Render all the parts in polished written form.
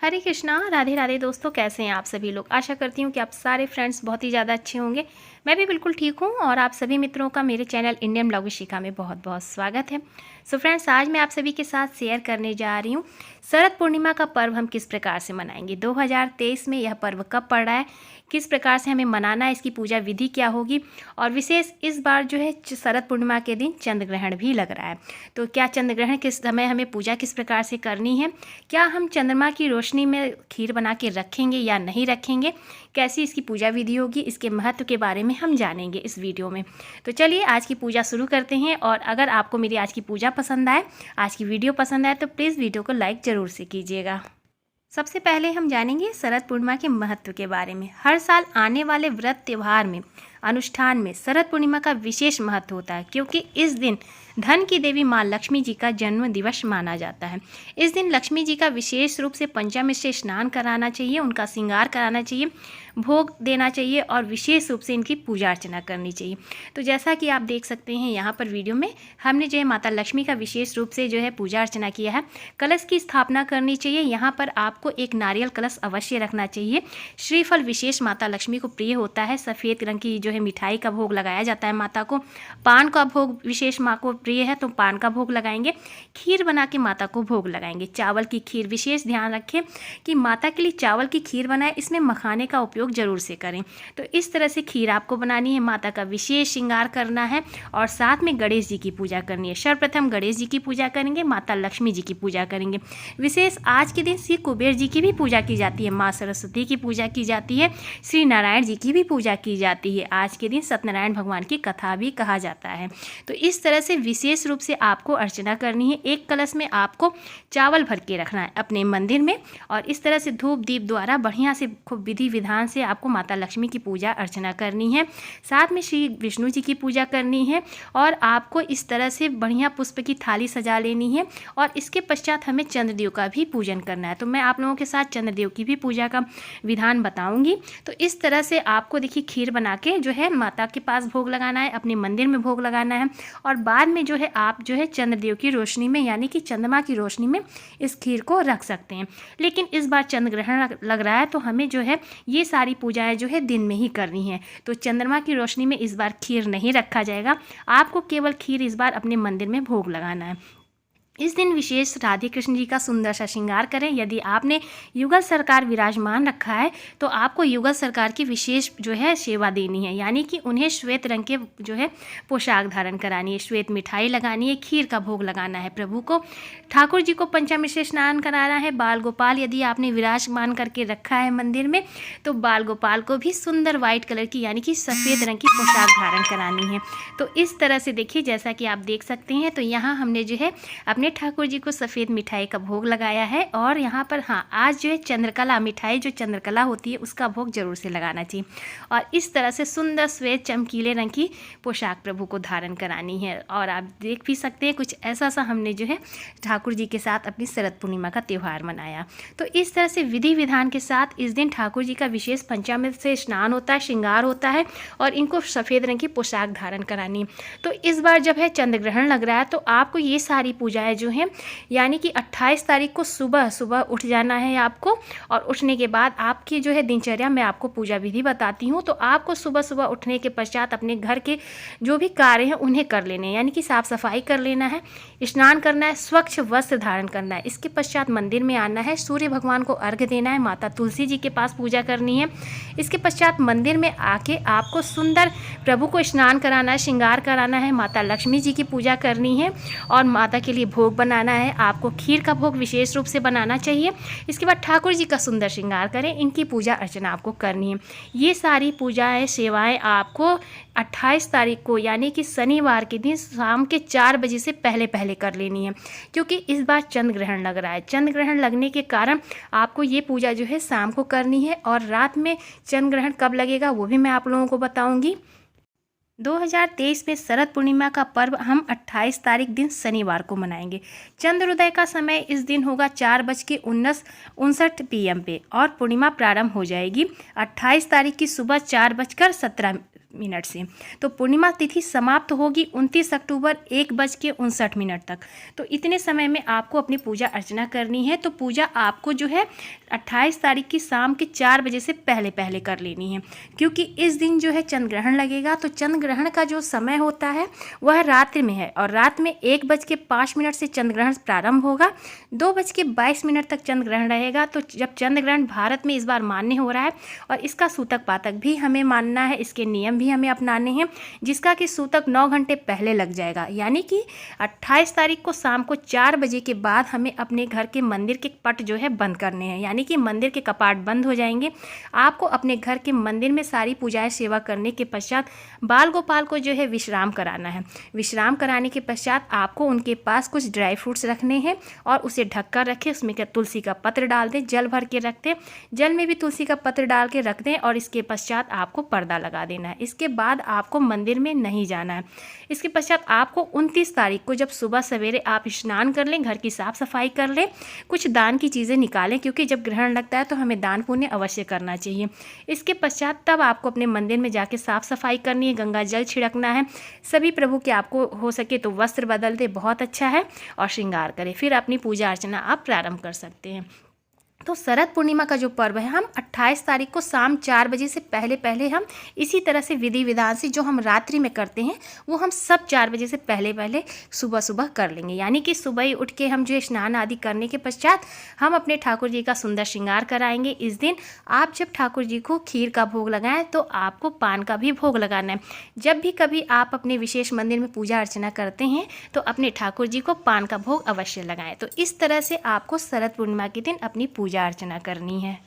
हरे कृष्णा, राधे राधे दोस्तों। कैसे हैं आप सभी लोग। आशा करती हूँ कि आप सारे फ्रेंड्स बहुत ही ज़्यादा अच्छे होंगे। मैं भी बिल्कुल ठीक हूँ और आप सभी मित्रों का मेरे चैनल इंडियन ब्लॉग शिखा में बहुत बहुत स्वागत है। सो फ्रेंड्स, आज मैं आप सभी के साथ शेयर करने जा रही हूँ शरद पूर्णिमा का पर्व हम किस प्रकार से मनाएंगे। 2023 में यह पर्व कब पड़ रहा है, किस प्रकार से हमें मनाना है, इसकी पूजा विधि क्या होगी। और विशेष इस बार जो है शरद पूर्णिमा के दिन चंद्र ग्रहण भी लग रहा है। तो क्या चंद्र ग्रहण किस समय हमें पूजा किस प्रकार से करनी है, क्या हम चंद्रमा की रोशनी में खीर बना के रखेंगे या नहीं रखेंगे, कैसी इसकी पूजा विधि होगी, इसके महत्व के बारे में हम जानेंगे इस वीडियो में। तो चलिए आज की पूजा शुरू करते हैं। और अगर आपको मेरी आज की पूजा पसंद आए, आज की वीडियो पसंद आए तो प्लीज़ वीडियो को लाइक ज़रूर से कीजिएगा। सबसे पहले हम जानेंगे शरद पूर्णिमा के महत्व के बारे में। हर साल आने वाले व्रत त्यौहार में, अनुष्ठान में शरद पूर्णिमा का विशेष महत्व होता है, क्योंकि इस दिन धन की देवी माँ लक्ष्मी जी का जन्म दिवस माना जाता है। इस दिन लक्ष्मी जी का विशेष रूप से पंचामृत से स्नान कराना चाहिए, उनका श्रृंगार कराना चाहिए, भोग देना चाहिए और विशेष रूप से इनकी पूजा अर्चना करनी चाहिए। तो जैसा कि आप देख सकते हैं यहाँ पर वीडियो में, हमने जो है माता लक्ष्मी का विशेष रूप से जो है पूजा अर्चना किया है। कलश की स्थापना करनी चाहिए। यहाँ पर आपको एक नारियल कलश अवश्य रखना चाहिए। श्रीफल विशेष माता लक्ष्मी को प्रिय होता है। सफ़ेद रंग की जो है मिठाई का भोग लगाया जाता है माता को। पान का भोग विशेष माँ को प्रिय है तो पान का भोग लगाएंगे। खीर बना के माता को भोग लगाएंगे। चावल की खीर, विशेष ध्यान रखें कि माता के लिए चावल की खीर बनाए, इसमें मखाने का उपयोग जरूर से करें। तो इस तरह से खीर आपको बनानी है। माता का विशेष श्रृंगार करना है और साथ में गणेश जी की पूजा करनी है। सर्वप्रथम गणेश जी की पूजा करेंगे, माता लक्ष्मी जी की पूजा करेंगे। विशेष आज के दिन श्री कुबेर जी की भी पूजा की जाती है, माँ सरस्वती की पूजा की जाती है, श्री नारायण जी की भी पूजा की जाती है। आज के दिन सत्यनारायण भगवान की कथा भी कहा जाता है। तो इस तरह से विशेष रूप से आपको अर्चना करनी है। एक कलश में आपको चावल भर के रखना है अपने मंदिर में और इस तरह से धूप दीप द्वारा बढ़िया से खूब विधि विधान से आपको माता लक्ष्मी की पूजा अर्चना करनी है। साथ में श्री विष्णु जी की पूजा करनी है और आपको इस तरह से बढ़िया पुष्प की थाली सजा लेनी है। और इसके पश्चात हमें चंद्रदेव का भी पूजन करना है। तो मैं आप लोगों के साथ चंद्रदेव की भी पूजा का विधान बताऊंगी। तो इस तरह से आपको देखिए खीर बना के जो है माता के पास भोग लगाना है, अपने मंदिर में भोग लगाना है और बाद में जो है आप जो है चंद्रदेव की रोशनी में, यानी कि चंद्रमा की रोशनी में इस खीर को रख सकते हैं। लेकिन इस बार चंद्र ग्रहण लग रहा है तो हमें जो है ये सारी पूजाएं जो है दिन में ही करनी है। तो चंद्रमा की रोशनी में इस बार खीर नहीं रखा जाएगा। आपको केवल खीर इस बार अपने मंदिर में भोग लगाना है। इस दिन विशेष राधे कृष्ण जी का सुंदर सा श्रृंगार करें। यदि आपने युगल सरकार विराजमान रखा है तो आपको युगल सरकार की विशेष जो है सेवा देनी है, यानी कि उन्हें श्वेत रंग के जो है पोशाक धारण करानी है, श्वेत मिठाई लगानी है, खीर का भोग लगाना है प्रभु को। ठाकुर जी को पंचामृत से स्नान कराना है। बाल गोपाल यदि आपने विराजमान करके रखा है मंदिर में तो बाल गोपाल को भी सुंदर व्हाइट कलर की, यानी कि सफ़ेद रंग की पोशाक धारण करानी है। तो इस तरह से देखिए, जैसा कि आप देख सकते हैं, तो यहाँ हमने जो है अपने ठाकुर जी को सफ़ेद मिठाई का भोग लगाया है। और यहाँ पर आज जो है चंद्रकला मिठाई, जो चंद्रकला होती है, उसका भोग जरूर से लगाना चाहिए। और इस तरह से सुंदर श्वेत चमकीले रंग की पोशाक प्रभु को धारण करानी है। और आप देख भी सकते हैं कुछ ऐसा सा हमने जो है ठाकुर जी के साथ अपनी शरद पूर्णिमा का त्यौहार मनाया। तो इस तरह से विधि विधान के साथ इस दिन ठाकुर जी का विशेष पंचामृत से स्नान होता है, श्रृंगार होता है और इनको सफ़ेद रंग की पोशाक धारण करानी है। तो इस बार जब है चंद्र ग्रहण लग रहा है तो आपको ये सारी पूजाएं जो हैं, यानी कि 28 तारीख को सुबह सुबह उठ जाना है आपको। और उठने के बाद आपकी जो है दिनचर्या में आपको पूजा विधि बताती हूँ। तो आपको सुबह सुबह उठने के पश्चात अपने घर के जो भी कार्य हैं उन्हें कर लेने हैं, यानी कि साफ़ सफाई कर लेना है, स्नान करना है, स्वच्छ वस्त्र धारण करना है। इसके पश्चात मंदिर में आना है, सूर्य भगवान को अर्घ्य देना है, माता तुलसी जी के पास पूजा करनी है। इसके पश्चात मंदिर में आके आपको सुंदर प्रभु को स्नान कराना है, श्रृंगार कराना है, माता लक्ष्मी जी की पूजा करनी है और माता के लिए भोग बनाना है। आपको खीर का भोग विशेष रूप से बनाना चाहिए। इसके बाद ठाकुर जी का सुंदर श्रृंगार करें, इनकी पूजा अर्चना आपको करनी है। ये सारी पूजाएं सेवाएं आपको 28 तारीख को, यानी कि शनिवार के दिन शाम के 4 बजे से पहले पहले कर लेनी है, क्योंकि इस बार चंद्र ग्रहण लग रहा है। चंद्र ग्रहण लगने के कारण आपको ये पूजा जो है शाम को करनी है। और रात में चंद्र ग्रहण कब लगेगा वो भी मैं आप लोगों को बताऊंगी। 2023 में शरद पूर्णिमा का पर्व हम 28 तारीख दिन शनिवार को मनाएंगे। चंद्रोदय का समय इस दिन होगा 4:59 PM पे और पूर्णिमा प्रारंभ हो जाएगी 28 तारीख की सुबह 4:17 मिनट से। तो पूर्णिमा तिथि समाप्त होगी 29 अक्टूबर 1:59 तक। तो इतने समय में आपको अपनी पूजा अर्चना करनी है। तो पूजा आपको जो है 28 तारीख की शाम के 4 बजे से पहले पहले कर लेनी है, क्योंकि इस दिन जो है चंद्र ग्रहण लगेगा। तो चंद्र ग्रहण का जो समय होता है वह रात्रि में है, और रात में 1:05 से चंद्र ग्रहण प्रारंभ होगा, 2:22 तक चंद्र ग्रहण रहेगा। तो जब चंद्र ग्रहण भारत में इस बार मान्य हो रहा है, और इसका सूतक पातक भी हमें मानना है, इसके नियम भी हमें अपनाने हैं, जिसका कि सूतक 9 घंटे पहले लग जाएगा। यानी कि 28 तारीख को शाम को 4 बजे के बाद हमें अपने घर के मंदिर के पट जो है बंद करने हैं, यानी कि मंदिर के कपाट बंद हो जाएंगे। आपको अपने घर के मंदिर में सारी पूजाएं सेवा करने के पश्चात बाल गोपाल को जो है विश्राम कराना है। विश्राम कराने के पश्चात आपको उनके पास कुछ ड्राई फ्रूट्स रखने हैं, और उसे ढककर रखें। उसमें क्या तुलसी का पत्र डाल दें, जल भर के रख दें, जल में भी तुलसी का पत्र डाल के रख दें, और इसके पश्चात आपको पर्दा लगा देना है। इसके बाद आपको मंदिर में नहीं जाना है। इसके पश्चात आपको 29 तारीख को जब सुबह सवेरे आप स्नान कर लें, घर की साफ सफाई कर लें, कुछ दान की चीज़ें निकालें, क्योंकि जब ग्रहण लगता है तो हमें दान पुण्य अवश्य करना चाहिए। इसके पश्चात तब आपको अपने मंदिर में जाके साफ सफाई करनी है, गंगा जल छिड़कना है, सभी प्रभु के आपको हो सके तो वस्त्र बदल दे, बहुत अच्छा है, और श्रृंगार करें। फिर अपनी पूजा अर्चना आप प्रारंभ कर सकते हैं। तो शरद पूर्णिमा का जो पर्व है, हम 28 तारीख को शाम 4 बजे से पहले पहले हम इसी तरह से विधि विधान से जो हम रात्रि में करते हैं वो हम सब 4 बजे से पहले पहले सुबह सुबह कर लेंगे। यानी कि सुबह ही उठ के हम जो स्नान आदि करने के पश्चात हम अपने ठाकुर जी का सुंदर श्रृंगार कराएंगे। इस दिन आप जब ठाकुर जी को खीर का भोग लगाएं तो आपको पान का भी भोग लगाना है। जब भी कभी आप अपने विशेष मंदिर में पूजा अर्चना करते हैं तो अपने ठाकुर जी को पान का भोग अवश्य लगाएं। तो इस तरह से आपको शरद पूर्णिमा के दिन अपनी पूजा अर्चना करनी है।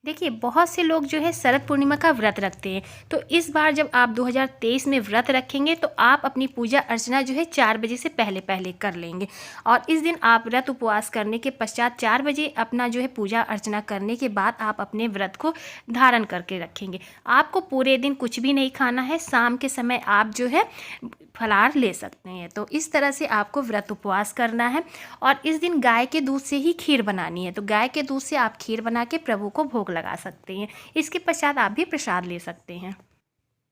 देखिए, बहुत से लोग जो है शरद पूर्णिमा का व्रत रखते हैं। तो इस बार जब आप 2023 में व्रत रखेंगे तो आप अपनी पूजा अर्चना जो है 4 बजे से पहले पहले कर लेंगे, और इस दिन आप व्रत उपवास करने के पश्चात 4 बजे अपना जो है पूजा अर्चना करने के बाद आप अपने व्रत को धारण करके रखेंगे। आपको पूरे दिन कुछ भी नहीं खाना है, शाम के समय आप जो है फलाहार ले सकते हैं। तो इस तरह से आपको व्रत उपवास करना है, और इस दिन गाय के दूध से ही खीर बनानी है। तो गाय के दूध से आप खीर बना के प्रभु को भोग लगा सकते हैं। इसके पश्चात आप भी प्रसाद ले सकते हैं।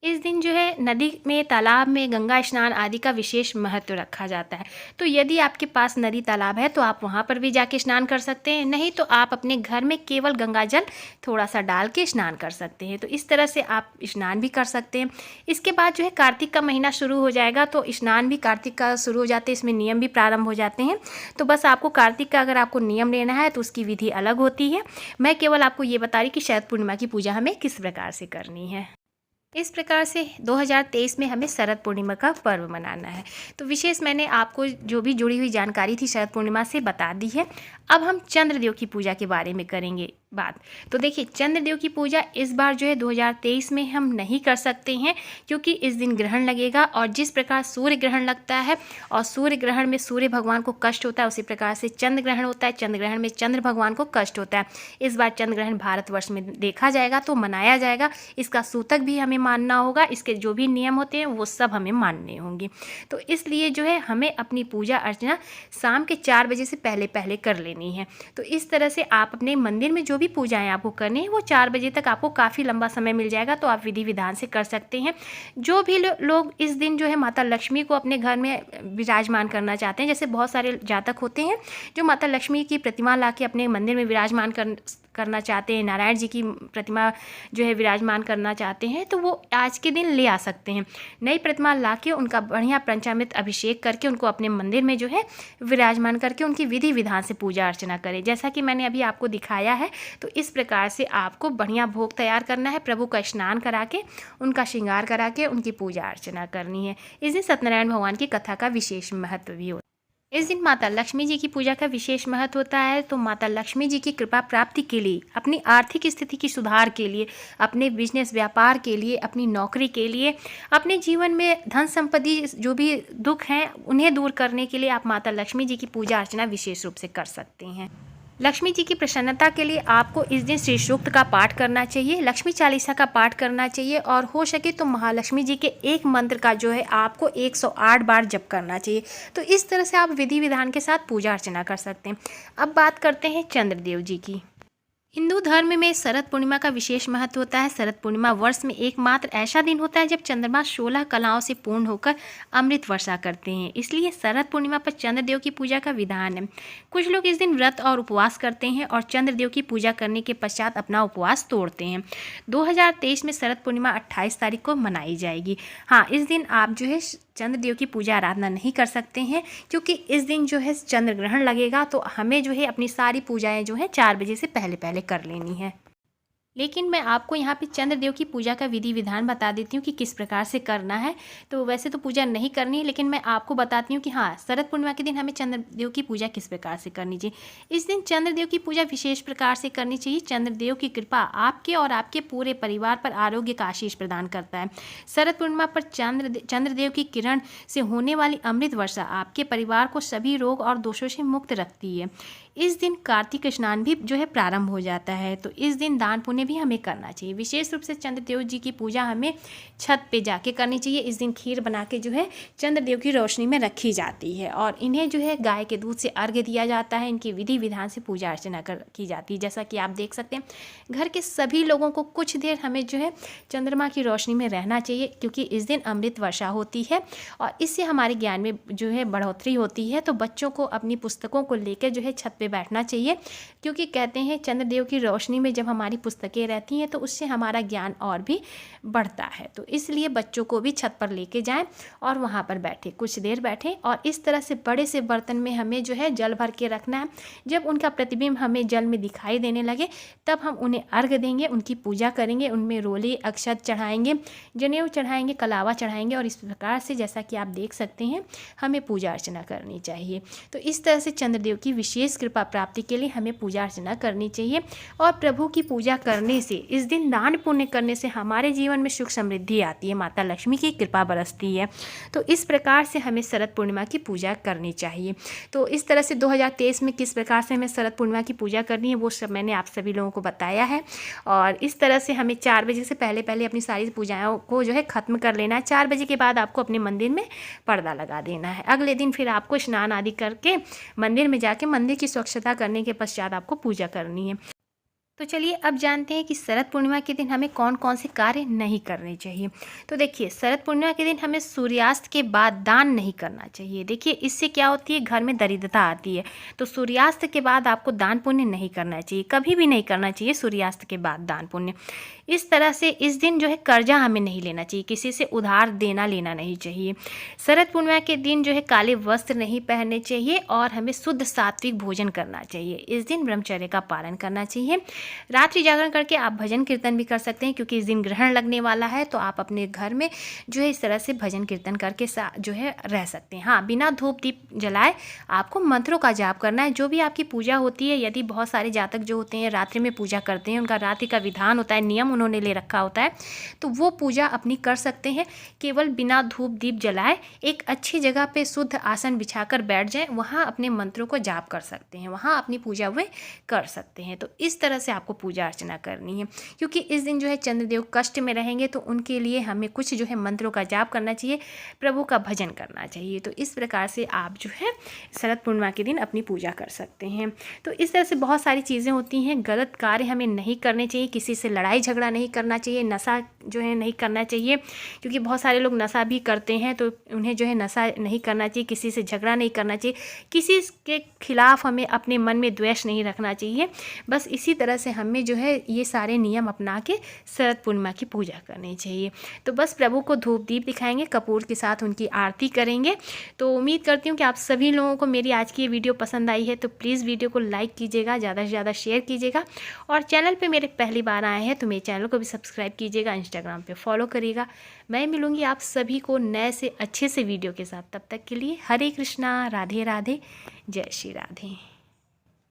इस दिन जो है नदी में, तालाब में गंगा स्नान आदि का विशेष महत्व रखा जाता है। तो यदि आपके पास नदी तालाब है तो आप वहाँ पर भी जाके स्नान कर सकते हैं, नहीं तो आप अपने घर में केवल गंगा जल थोड़ा सा डाल के स्नान कर सकते हैं। तो इस तरह से आप स्नान भी कर सकते हैं। इसके बाद जो है कार्तिक का महीना शुरू हो जाएगा, तो स्नान भी कार्तिक का शुरू हो जाते हैं, इसमें नियम भी प्रारंभ हो जाते हैं। तो बस आपको कार्तिक का अगर आपको नियम लेना है तो उसकी विधि अलग होती है। मैं केवल आपको ये बता रही कि शरद पूर्णिमा की पूजा हमें किस प्रकार से करनी है। इस प्रकार से 2023 में हमें शरद पूर्णिमा का पर्व मनाना है। तो विशेष मैंने आपको जो भी जुड़ी हुई जानकारी थी शरद पूर्णिमा से बता दी है। अब हम चंद्रदेव की पूजा के बारे में करेंगे बात। तो देखिए, चंद्रदेव की पूजा इस बार जो है 2023 में हम नहीं कर सकते हैं, क्योंकि इस दिन ग्रहण लगेगा, और जिस प्रकार सूर्य ग्रहण लगता है और सूर्य ग्रहण में सूर्य भगवान को कष्ट होता है, उसी प्रकार से चंद्र ग्रहण होता है, चंद्र ग्रहण में चंद्र भगवान को कष्ट होता है। इस बार चंद्र ग्रहण भारतवर्ष में देखा जाएगा तो मनाया जाएगा। इसका सूतक भी हमें मानना होगा, इसके जो भी नियम होते हैं वो सब हमें मानने होंगे। तो इसलिए जो है हमें अपनी पूजा अर्चना शाम के 4 बजे से पहले पहले कर लेनी है। तो इस तरह से आप अपने मंदिर में जो भी पूजाएं आपको करनी है वो 4 बजे तक आपको काफ़ी लंबा समय मिल जाएगा, तो आप विधि विधान से कर सकते हैं। जो भी लोग इस दिन जो है माता लक्ष्मी को अपने घर में विराजमान करना चाहते हैं, जैसे बहुत सारे जातक होते हैं जो माता लक्ष्मी की प्रतिमा ला के अपने मंदिर में विराजमान करना चाहते हैं, नारायण जी की प्रतिमा जो है विराजमान करना चाहते हैं, तो वो आज के दिन ले आ सकते हैं। नई प्रतिमा ला के उनका बढ़िया पंचामृत अभिषेक करके उनको अपने मंदिर में जो है विराजमान करके उनकी विधि विधान से पूजा अर्चना करें, जैसा कि मैंने अभी आपको दिखाया है। तो इस प्रकार से आपको बढ़िया भोग तैयार करना है, प्रभु का स्नान करा के, उनका श्रृंगार करा के उनकी पूजा अर्चना करनी है। इस दिन सत्यनारायण भगवान की कथा का विशेष महत्व भी होता है। इस दिन माता लक्ष्मी जी की पूजा का विशेष महत्व होता है। तो माता लक्ष्मी जी की कृपा प्राप्ति के लिए, अपनी आर्थिक स्थिति की सुधार के लिए, अपने बिजनेस व्यापार के लिए, अपनी नौकरी के लिए, अपने जीवन में धन संपत्ति जो भी दुख हैं उन्हें दूर करने के लिए आप माता लक्ष्मी जी की पूजा अर्चना विशेष रूप से कर सकते हैं। लक्ष्मी जी की प्रसन्नता के लिए आपको इस दिन श्री सूक्त का पाठ करना चाहिए, लक्ष्मी चालीसा का पाठ करना चाहिए, और हो सके तो महालक्ष्मी जी के एक मंत्र का जो है आपको 108 बार जप करना चाहिए। तो इस तरह से आप विधि विधान के साथ पूजा अर्चना कर सकते हैं। अब बात करते हैं चंद्रदेव जी की। हिंदू धर्म में शरद पूर्णिमा का विशेष महत्व होता है। शरद पूर्णिमा वर्ष में एकमात्र ऐसा दिन होता है जब चंद्रमा 16 कलाओं से पूर्ण होकर अमृत वर्षा करते हैं, इसलिए शरद पूर्णिमा पर चंद्रदेव की पूजा का विधान है। कुछ लोग इस दिन व्रत और उपवास करते हैं और चंद्रदेव की पूजा करने के पश्चात अपना उपवास तोड़ते हैं। 2023 में शरद पूर्णिमा 28 तारीख को मनाई जाएगी। हाँ, इस दिन आप जो है चंद्रदेव की पूजा आराधना नहीं कर सकते हैं, क्योंकि इस दिन जो है चंद्र ग्रहण लगेगा, तो हमें जो है अपनी सारी पूजाएं जो है 4 बजे से पहले पहले कर लेनी है। लेकिन मैं आपको यहाँ पे चंद्रदेव की पूजा का विधि विधान बता देती हूँ कि किस प्रकार से करना है। तो वैसे तो पूजा नहीं करनी है, लेकिन मैं आपको बताती हूँ कि हाँ, शरद पूर्णिमा के दिन हमें चंद्रदेव की पूजा किस प्रकार से करनी चाहिए। इस दिन चंद्रदेव की पूजा विशेष प्रकार से करनी चाहिए। चंद्रदेव की कृपा आपके और आपके पूरे परिवार पर आरोग्य का आशीष प्रदान करता है। शरद पूर्णिमा पर चंद्रदेव की किरण से होने वाली अमृत वर्षा आपके परिवार को सभी रोग और दोषों से मुक्त रखती है। इस दिन कार्तिक स्नान भी जो है प्रारंभ हो जाता है, तो इस दिन दान पुण्य भी हमें करना चाहिए। विशेष रूप से चंद्रदेव जी की पूजा हमें छत पे जाके करनी चाहिए। इस दिन खीर बना के जो है चंद्रदेव की रोशनी में रखी जाती है और इन्हें जो है गाय के दूध से अर्घ्य दिया जाता है। इनकी विधि विधान से पूजा अर्चना की जाती है। जैसा कि आप देख सकते हैं, घर के सभी लोगों को कुछ देर हमें जो है चंद्रमा की रोशनी में रहना चाहिए, क्योंकि इस दिन अमृत वर्षा होती है और इससे हमारे ज्ञान में जो है बढ़ोतरी होती है। तो बच्चों को अपनी पुस्तकों को लेकर जो है छत पे बैठना चाहिए, क्योंकि कहते हैं चंद्रदेव की रोशनी में जब हमारी पुस्तकें रहती हैं तो उससे हमारा ज्ञान और भी बढ़ता है। तो इसलिए बच्चों को भी छत पर लेके जाएं और वहाँ पर बैठे, कुछ देर बैठें और इस तरह से बड़े से बर्तन में हमें जो है जल भर के रखना है। जब उनका प्रतिबिंब हमें जल में दिखाई देने लगे तब हम उन्हें अर्घ्य देंगे, उनकी पूजा करेंगे, उनमें रोली अक्षत चढ़ाएंगे, जनेऊ चढ़ाएंगे, कलावा चढ़ाएंगे और इस प्रकार से जैसा कि आप देख सकते हैं हमें पूजा अर्चना करनी चाहिए। तो इस तरह से चंद्रदेव की विशेष कृपा प्राप्ति के लिए हमें पूजा अर्चना करनी चाहिए। और प्रभु की पूजा करने से, इस दिन दान पुण्य करने से हमारे जीवन में सुख समृद्धि आती है, माता लक्ष्मी की कृपा बरसती है। तो इस प्रकार से हमें शरद पूर्णिमा की पूजा करनी चाहिए। तो इस तरह से 2023 में किस प्रकार से हमें शरद पूर्णिमा की पूजा करनी है वो सब मैंने आप सभी लोगों को बताया है। और इस तरह से हमें 4 बजे से पहले पहले अपनी सारी पूजाओं को जो है ख़त्म कर लेना है। 4 बजे के बाद आपको अपने मंदिर में पर्दा लगा देना है। अगले दिन फिर आपको स्नान आदि करके मंदिर में जाके मंदिर की स्वच्छता करने के पश्चात आपको पूजा करनी है। तो चलिए अब जानते हैं कि शरद पूर्णिमा के दिन हमें कौन कौन से कार्य नहीं करने चाहिए। तो देखिए, शरद पूर्णिमा के दिन हमें सूर्यास्त के बाद दान नहीं करना चाहिए। देखिए, इससे क्या होती है, घर में दरिद्रता आती है। तो सूर्यास्त के बाद आपको दान पुण्य नहीं करना चाहिए, कभी भी नहीं करना चाहिए सूर्यास्त के बाद दान पुण्य। इस तरह से इस दिन जो है कर्जा हमें नहीं लेना चाहिए, किसी से उधार देना लेना नहीं चाहिए। शरद पूर्णिमा के दिन जो है काले वस्त्र नहीं पहनने चाहिए और हमें शुद्ध सात्विक भोजन करना चाहिए। इस दिन ब्रह्मचर्य का पालन करना चाहिए। रात्रि जागरण करके आप भजन कीर्तन भी कर सकते हैं, क्योंकि इस दिन ग्रहण लगने वाला है। तो आप अपने घर में जो है इस तरह से भजन कीर्तन करके जो है रह सकते हैं। हाँ, बिना धूप दीप जलाए आपको मंत्रों का जाप करना है। जो भी आपकी पूजा होती है, यदि बहुत सारे जातक जो होते हैं रात्रि में पूजा करते हैं, उनका रात्रि का विधान होता है, नियम उन्होंने ले रखा होता है, तो वो पूजा अपनी कर सकते हैं। केवल बिना धूप दीप जलाए एक अच्छी जगह पे शुद्ध आसन बिछाकर बैठ जाएं, वहाँ अपने मंत्रों को जाप कर सकते हैं, वहाँ अपनी पूजा वे कर सकते हैं। तो इस तरह से आपको पूजा अर्चना करनी है, क्योंकि इस दिन जो है चंद्रदेव कष्ट में रहेंगे, तो उनके लिए हमें कुछ जो है मंत्रों का जाप करना चाहिए, प्रभु का भजन करना चाहिए। तो इस प्रकार से आप जो है शरद पूर्णिमा के दिन अपनी पूजा कर सकते हैं। तो इस तरह से बहुत सारी चीज़ें होती हैं। गलत कार्य हमें नहीं करने चाहिए, किसी से लड़ाई झगड़ा नहीं करना चाहिए, नशा जो है नहीं करना चाहिए, क्योंकि बहुत सारे लोग नशा भी करते हैं, तो उन्हें जो है नशा नहीं करना चाहिए, किसी से झगड़ा नहीं करना चाहिए, किसी के खिलाफ हमें अपने मन में द्वेष नहीं रखना चाहिए। बस इसी तरह से हमें जो है ये सारे नियम अपना के शरद पूर्णिमा की पूजा करनी चाहिए। तो बस प्रभु को धूप दीप दिखाएंगे, कपूर के साथ उनकी आरती करेंगे। तो उम्मीद करती हूँ कि आप सभी लोगों को मेरी आज की ये वीडियो पसंद आई है। तो प्लीज़ वीडियो को लाइक कीजिएगा, ज़्यादा से ज़्यादा शेयर कीजिएगा, और चैनल पे मेरे पहली बार आए हैं तो मेरे चैनल को भी सब्सक्राइब कीजिएगा, इंस्टाग्राम पे फॉलो करिएगा। मैं मिलूँगी आप सभी को नए से अच्छे से वीडियो के साथ। तब तक के लिए हरे कृष्णा, राधे राधे, जय श्री राधे।